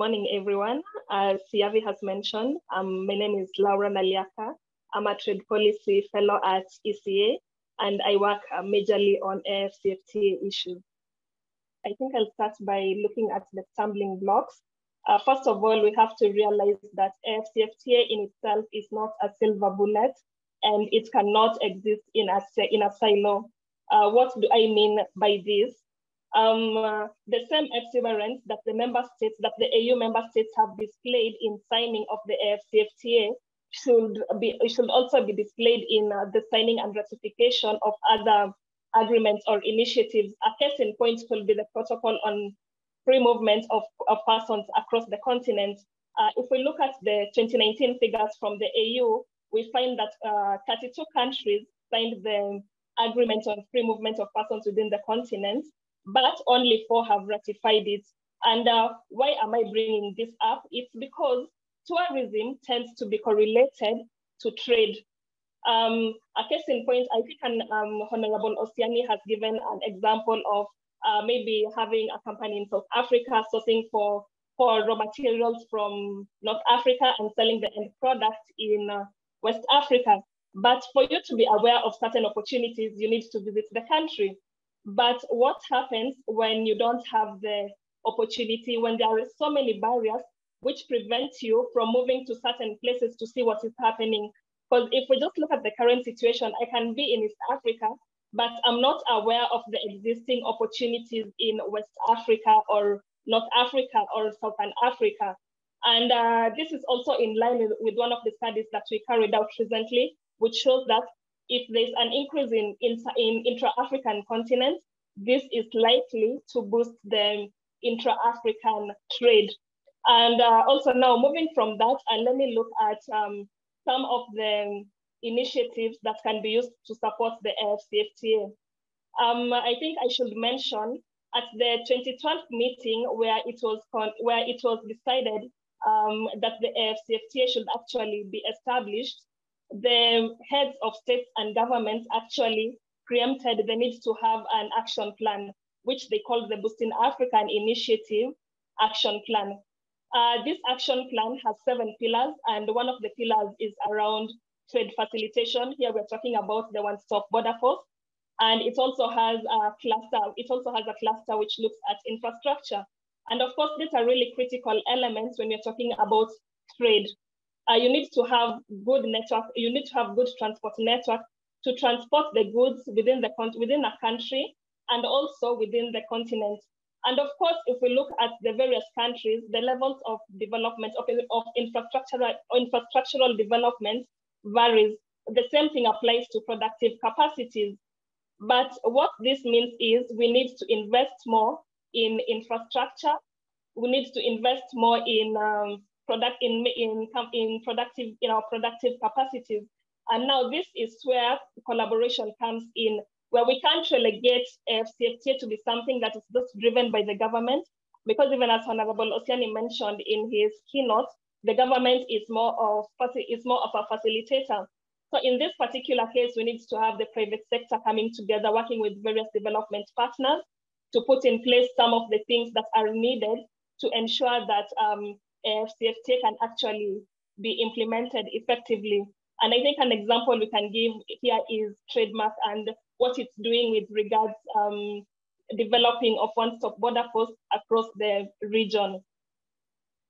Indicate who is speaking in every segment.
Speaker 1: morning, everyone. As Siavi has mentioned, my name is Laura Naliaka. I'm a trade policy fellow at ECA, and I work majorly on AfCFTA issues. I think I'll start by looking at the stumbling blocks. First of all, we have to realize that AfCFTA in itself is not a silver bullet, and it cannot exist in a silo. What do I mean by this? The same exuberance that the EU member states have displayed in signing of the AfCFTA should also be displayed in the signing and ratification of other agreements or initiatives. A case in point will be the protocol on free movement of persons across the continent. If we look at the 2019 figures from the EU, we find that 32 countries signed the agreement on free movement of persons within the continent, but only 4 have ratified it. And why am I bringing this up? It's because tourism tends to be correlated to trade. A case in point, I think Honorable Osiani has given an example of maybe having a company in South Africa sourcing for raw materials from North Africa and selling the end product in West Africa. But for you to be aware of certain opportunities, you need to visit the country. But what happens when you don't have the opportunity, when there are so many barriers which prevent you from moving to certain places to see what is happening? Because if we just look at the current situation, I can be in East Africa, but I'm not aware of the existing opportunities in West Africa or North Africa or Southern Africa. And this is also in line with one of the studies that we carried out recently, which shows that if there's an increase in intra-African continent, this is likely to boost the intra-African trade. And also now moving from that, and let me look at some of the initiatives that can be used to support the AfCFTA. I think I should mention at the 2012 meeting where it was decided that the AfCFTA should actually be established, the heads of states and governments actually preempted the need to have an action plan, which they call the Boosting African Initiative Action Plan. This action plan has 7 pillars, and one of the pillars is around trade facilitation. Here we're talking about the one-stop border force, and it also has a cluster. It also has a cluster which looks at infrastructure, and of course these are really critical elements when you're talking about trade. You need to have good network. You need to have good transport network to transport the goods within a country and also within the continent. And of course, if we look at the various countries, the levels of development of infrastructural development varies. The same thing applies to productive capacities. But what this means is we need to invest more in infrastructure. We need to invest more in productive capacities. And now this is where collaboration comes in, where we can't relegate AfCFTA to be something that is just driven by the government, because even as Honorable Osiani mentioned in his keynote, the government is more of a facilitator. So in this particular case, we need to have the private sector coming together, working with various development partners to put in place some of the things that are needed to ensure that AfCFTA can actually be implemented effectively. And I think an example we can give here is trademark and what it's doing with regards developing of one-stop border posts across the region.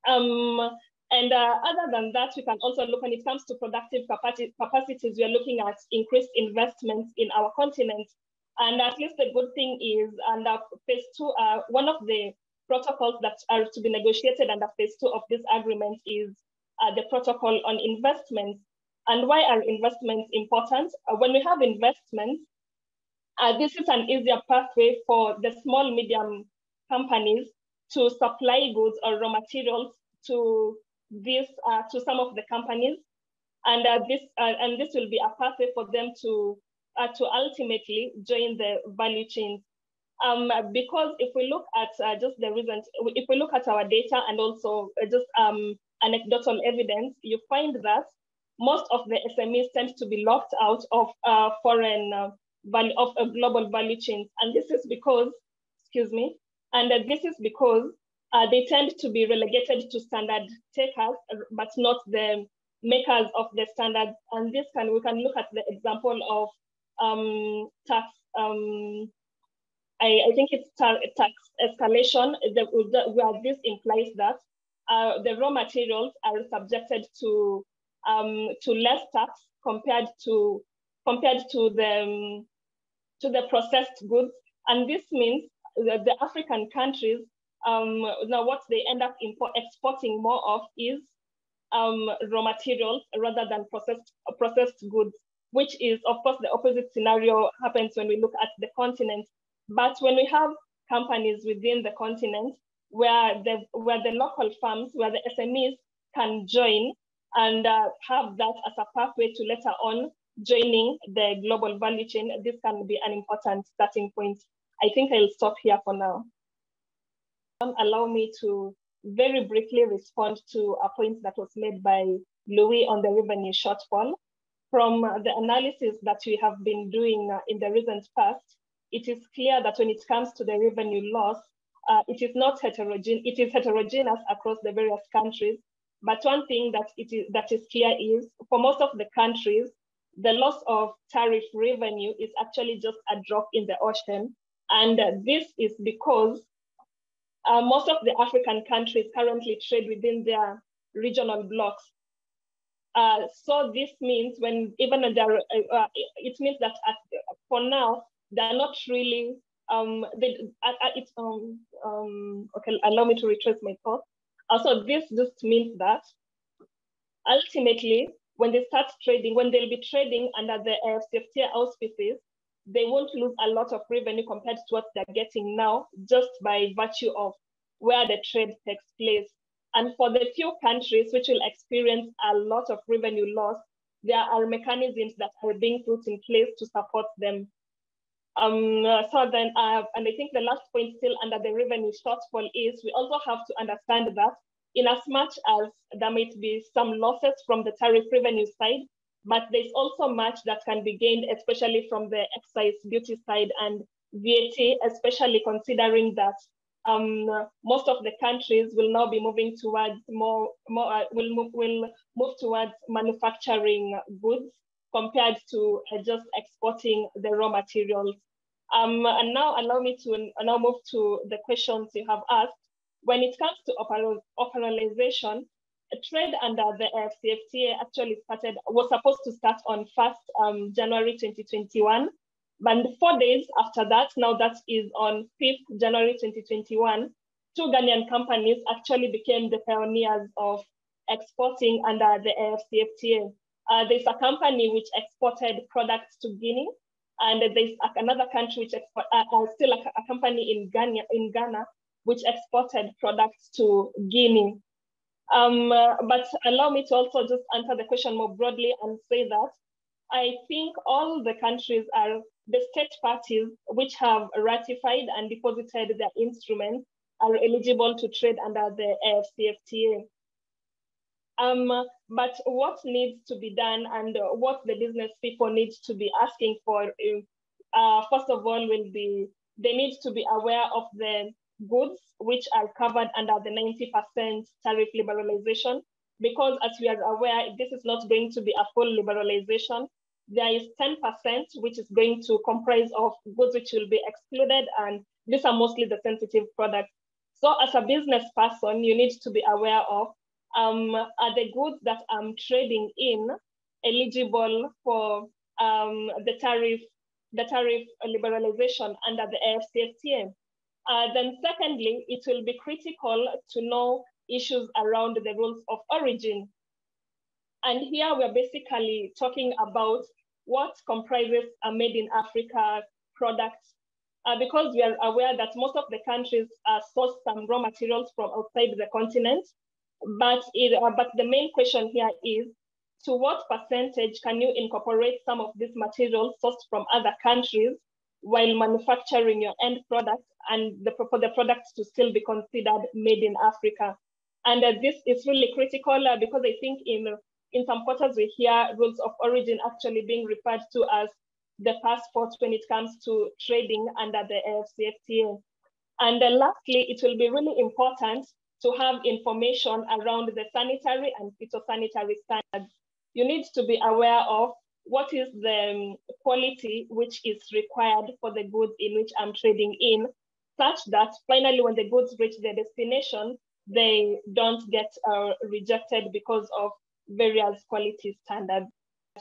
Speaker 1: Other than that, we can also look when it comes to productive capacities, we are looking at increased investments in our continent. And at least the good thing is under phase 2, one of the protocols that are to be negotiated under phase 2 of this agreement is the protocol on investments. And why are investments important? When we have investments, this is an easier pathway for the small, medium companies to supply goods or raw materials to some of the companies, and this will be a pathway for them to ultimately join the value chains. Because if we look at if we look at our data and also just anecdotal evidence, you find that most of the SMEs tend to be locked out of global value chains, and this is because, this is because they tend to be relegated to standard takers, but not the makers of the standards. And we can look at the example of tax. I think it's tax escalation, where this implies that the raw materials are subjected to less tax compared to the processed goods. And this means that the African countries, now what they end up exporting more of is raw materials rather than processed goods, which is, of course, the opposite scenario happens when we look at the continent. But when we have companies within the continent where the local farms, where the SMEs can join and have that as a pathway to later on joining the global value chain, this can be an important starting point. I think I'll stop here for now. Allow me to very briefly respond to a point that was made by Louis on the revenue shortfall. From the analysis that we have been doing in the recent past, it is clear that when it comes to the revenue loss, it is not heterogeneous. It is heterogeneous across the various countries. But one thing that is clear is, for most of the countries, the loss of tariff revenue is actually just a drop in the ocean. And this is because most of the African countries currently trade within their regional blocks. So this means it means that for now, they're not really, okay, allow me to retrace my thoughts. So this just means that ultimately, when they start trading, when they'll be trading under the AfCFTA auspices, they won't lose a lot of revenue compared to what they're getting now, just by virtue of where the trade takes place. And for the few countries which will experience a lot of revenue loss, there are mechanisms that are being put in place to support them. And I think the last point still under the revenue shortfall is we also have to understand that in as much as there might be some losses from the tariff revenue side, but there's also much that can be gained, especially from the excise duty side and VAT, especially considering that most of the countries will now be moving towards will move towards manufacturing goods compared to just exporting the raw materials. And now allow me to now move to the questions you have asked. When it comes to operationalization, trade under the AfCFTA actually was supposed to start on 1st January 2021. But 4 days after that, now that is on 5th January 2021, 2 Ghanaian companies actually became the pioneers of exporting under the AfCFTA. There's a company which exported products to Guinea, and there's another country which still a company in Ghana, which exported products to Guinea. But allow me to also just answer the question more broadly and say that I think all the countries are the state parties which have ratified and deposited their instruments are eligible to trade under the AfCFTA. But what needs to be done and what the business people need to be asking for, first of all, they need to be aware of the goods which are covered under the 90% tariff liberalization, because as we are aware, this is not going to be a full liberalization. There is 10% which is going to comprise of goods which will be excluded, and these are mostly the sensitive products. So as a business person, you need to be aware of, are the goods that I'm trading in eligible for the tariff liberalization under the AfCFTA? Then secondly, it will be critical to know issues around the rules of origin. And here we're basically talking about what comprises a made in Africa product, because we are aware that most of the countries source some raw materials from outside the continent. But the main question here is, to what percentage can you incorporate some of these materials sourced from other countries while manufacturing your end product, and for the products to still be considered made in Africa? And this is really critical because I think in some quarters we hear rules of origin actually being referred to as the passport when it comes to trading under the AfCFTA. And then lastly, it will be really important to have information around the sanitary and phytosanitary standards. You need to be aware of what is the quality which is required for the goods in which I'm trading in, such that finally when the goods reach their destination, they don't get rejected because of various quality standards.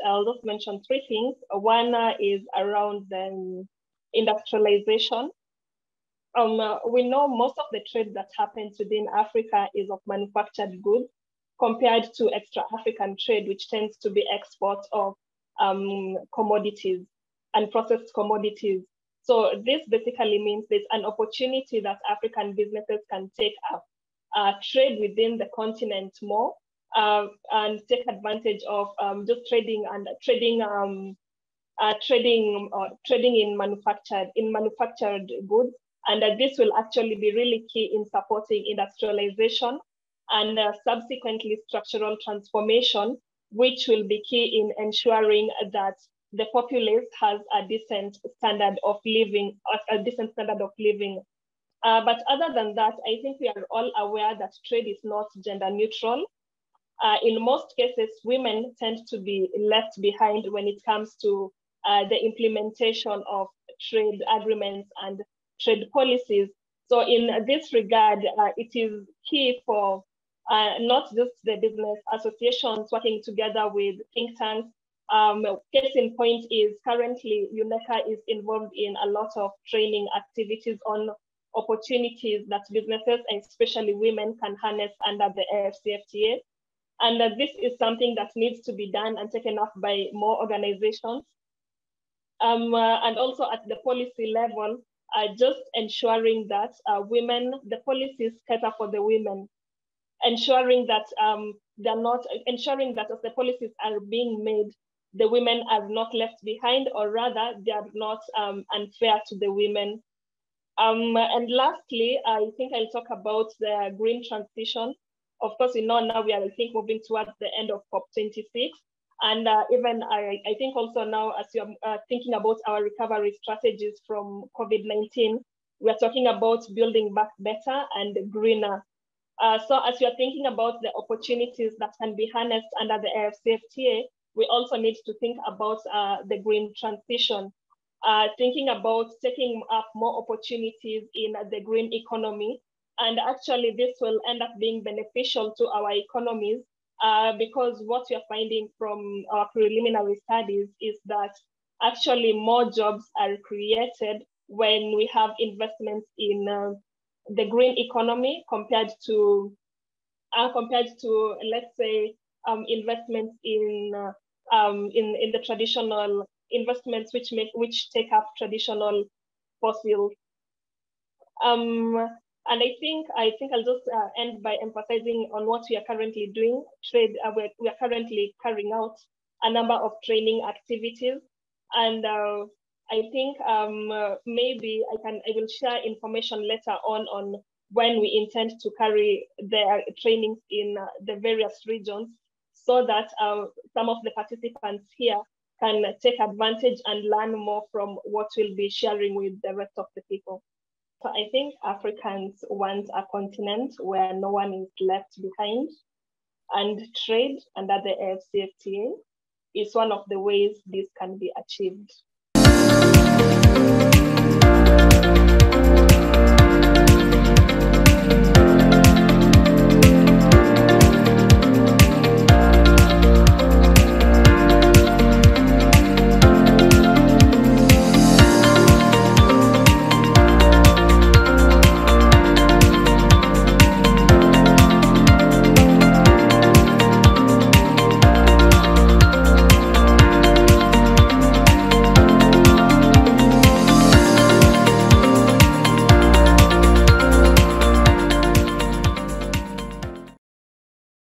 Speaker 1: I'll just mention three things. One is around the industrialization. We know most of the trade that happens within Africa is of manufactured goods compared to extra-African trade, which tends to be export of commodities and processed commodities. So this basically means there's an opportunity that African businesses can take up, trade within the continent more, and take advantage of just trading in manufactured goods. And this will actually be really key in supporting industrialization and subsequently structural transformation, which will be key in ensuring that the populace has a decent standard of living, but other than that, I think we are all aware that trade is not gender neutral. In most cases, women tend to be left behind when it comes to the implementation of trade agreements and trade policies. So in this regard, it is key for not just the business associations working together with think tanks. Case in point is currently UNECA is involved in a lot of training activities on opportunities that businesses, especially women, can harness under the AfCFTA. And this is something that needs to be done and taken up by more organizations. And also at the policy level, just ensuring that the policies cater for the women, ensuring that ensuring that as the policies are being made, the women are not left behind, or rather they are not unfair to the women. And lastly, I think I'll talk about the green transition. Of course, now we are, I think, moving towards the end of COP26. And even I think also now, as you're thinking about our recovery strategies from COVID-19, we're talking about building back better and greener. So as you're thinking about the opportunities that can be harnessed under the AfCFTA, we also need to think about the green transition, thinking about taking up more opportunities in the green economy. And actually, this will end up being beneficial to our economies because what we are finding from our preliminary studies is that actually more jobs are created when we have investments in the green economy compared to let's say investments in the traditional investments which take up traditional fossils. And I think I'll just end by emphasizing on what we are currently doing. We are currently carrying out a number of training activities, and I think maybe I will share information later on when we intend to carry the trainings in the various regions, so that some of the participants here can take advantage and learn more from what we'll be sharing with the rest of the people. So I think Africans want a continent where no one is left behind, and trade under the AfCFTA is one of the ways this can be achieved.